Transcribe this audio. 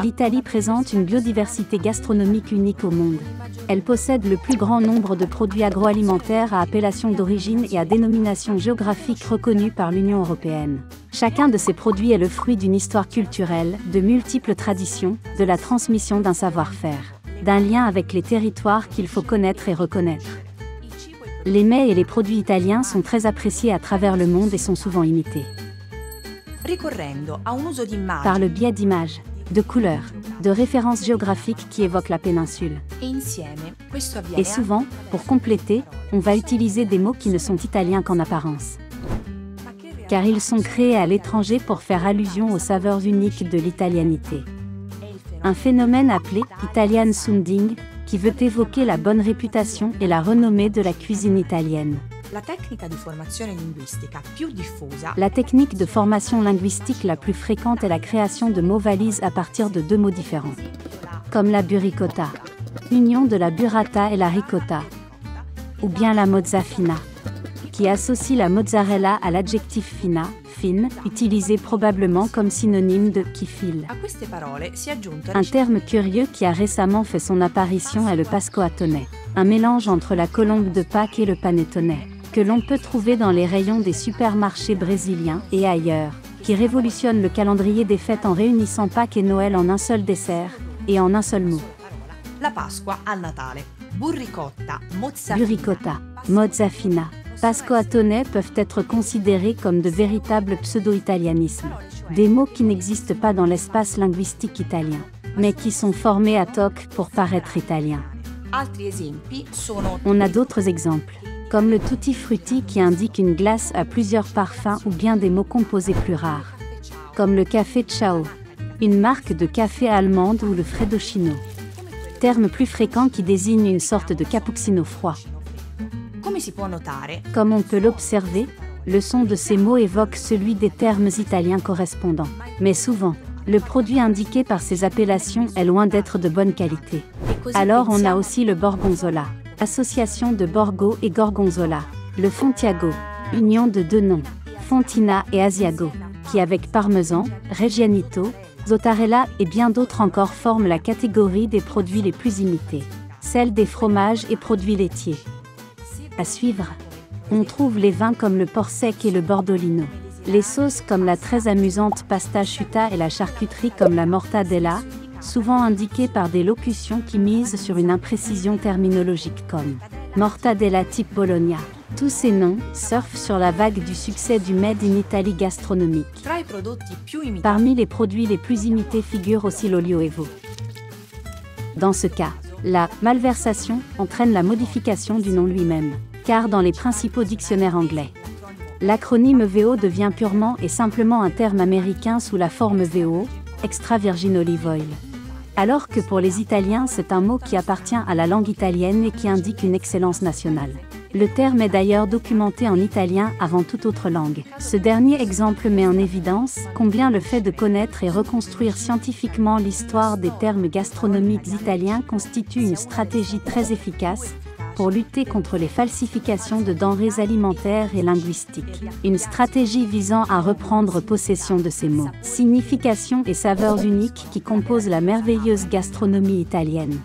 L'Italie présente une biodiversité gastronomique unique au monde. Elle possède le plus grand nombre de produits agroalimentaires à appellation d'origine et à dénomination géographique reconnue par l'Union européenne. Chacun de ces produits est le fruit d'une histoire culturelle, de multiples traditions, de la transmission d'un savoir-faire, d'un lien avec les territoires qu'il faut connaître et reconnaître. Les mets et les produits italiens sont très appréciés à travers le monde et sont souvent imités. Par le biais d'images, de couleurs, de références géographiques qui évoquent la péninsule. Et souvent, pour compléter, on va utiliser des mots qui ne sont italiens qu'en apparence. Car ils sont créés à l'étranger pour faire allusion aux saveurs uniques de l'italianité. Un phénomène appelé « Italian sounding » qui veut évoquer la bonne réputation et la renommée de la cuisine italienne. La technique de formation linguistique la plus fréquente est la création de mots valises à partir de deux mots différents. Comme la burricotta, union de la burrata et la ricotta. Ou bien la mozza fina, qui associe la mozzarella à l'adjectif fina, fine, utilisé probablement comme synonyme de qui file. Un terme curieux qui a récemment fait son apparition est le pascoatone, un mélange entre la colombe de Pâques et le panettone, que l'on peut trouver dans les rayons des supermarchés brésiliens et ailleurs, qui révolutionne le calendrier des fêtes en réunissant Pâques et Noël en un seul dessert, et en un seul mot. La Pasqua al Natale. Burricotta, mozza fina, pascoatone peuvent être considérés comme de véritables pseudo-italianismes. Des mots qui n'existent pas dans l'espace linguistique italien, mais qui sont formés ad hoc pour paraître italiens. On a d'autres exemples, comme le tutti frutti qui indique une glace à plusieurs parfums ou bien des mots composés plus rares, comme le café ciao, une marque de café allemande ou le freddoncino, terme plus fréquent qui désigne une sorte de cappuccino froid. Comme on peut l'observer, le son de ces mots évoque celui des termes italiens correspondants. Mais souvent, le produit indiqué par ces appellations est loin d'être de bonne qualité. Alors on a aussi le Borgonzola, association de Borgo et Gorgonzola, le Fontiago, union de deux noms, Fontina et Asiago, qui avec Parmesan, Reggianito, Zotarella et bien d'autres encore forment la catégorie des produits les plus imités, celle des fromages et produits laitiers. À suivre, on trouve les vins comme le port sec et le bordolino, les sauces comme la très amusante pasta asciutta et la charcuterie comme la mortadella, souvent indiquées par des locutions qui misent sur une imprécision terminologique comme mortadella type Bologna. Tous ces noms surfent sur la vague du succès du Made in Italy gastronomique. Parmi les produits les plus imités figure aussi l'olio Evo. Dans ce cas, la malversation entraîne la modification du nom lui-même, car dans les principaux dictionnaires anglais, l'acronyme VO devient purement et simplement un terme américain sous la forme VO, extra virgin olive oil. Alors que pour les Italiens c'est un mot qui appartient à la langue italienne et qui indique une excellence nationale. Le terme est d'ailleurs documenté en italien avant toute autre langue. Ce dernier exemple met en évidence combien le fait de connaître et reconstruire scientifiquement l'histoire des termes gastronomiques italiens constitue une stratégie très efficace pour lutter contre les falsifications de denrées alimentaires et linguistiques. Une stratégie visant à reprendre possession de ces mots, significations et saveurs uniques qui composent la merveilleuse gastronomie italienne.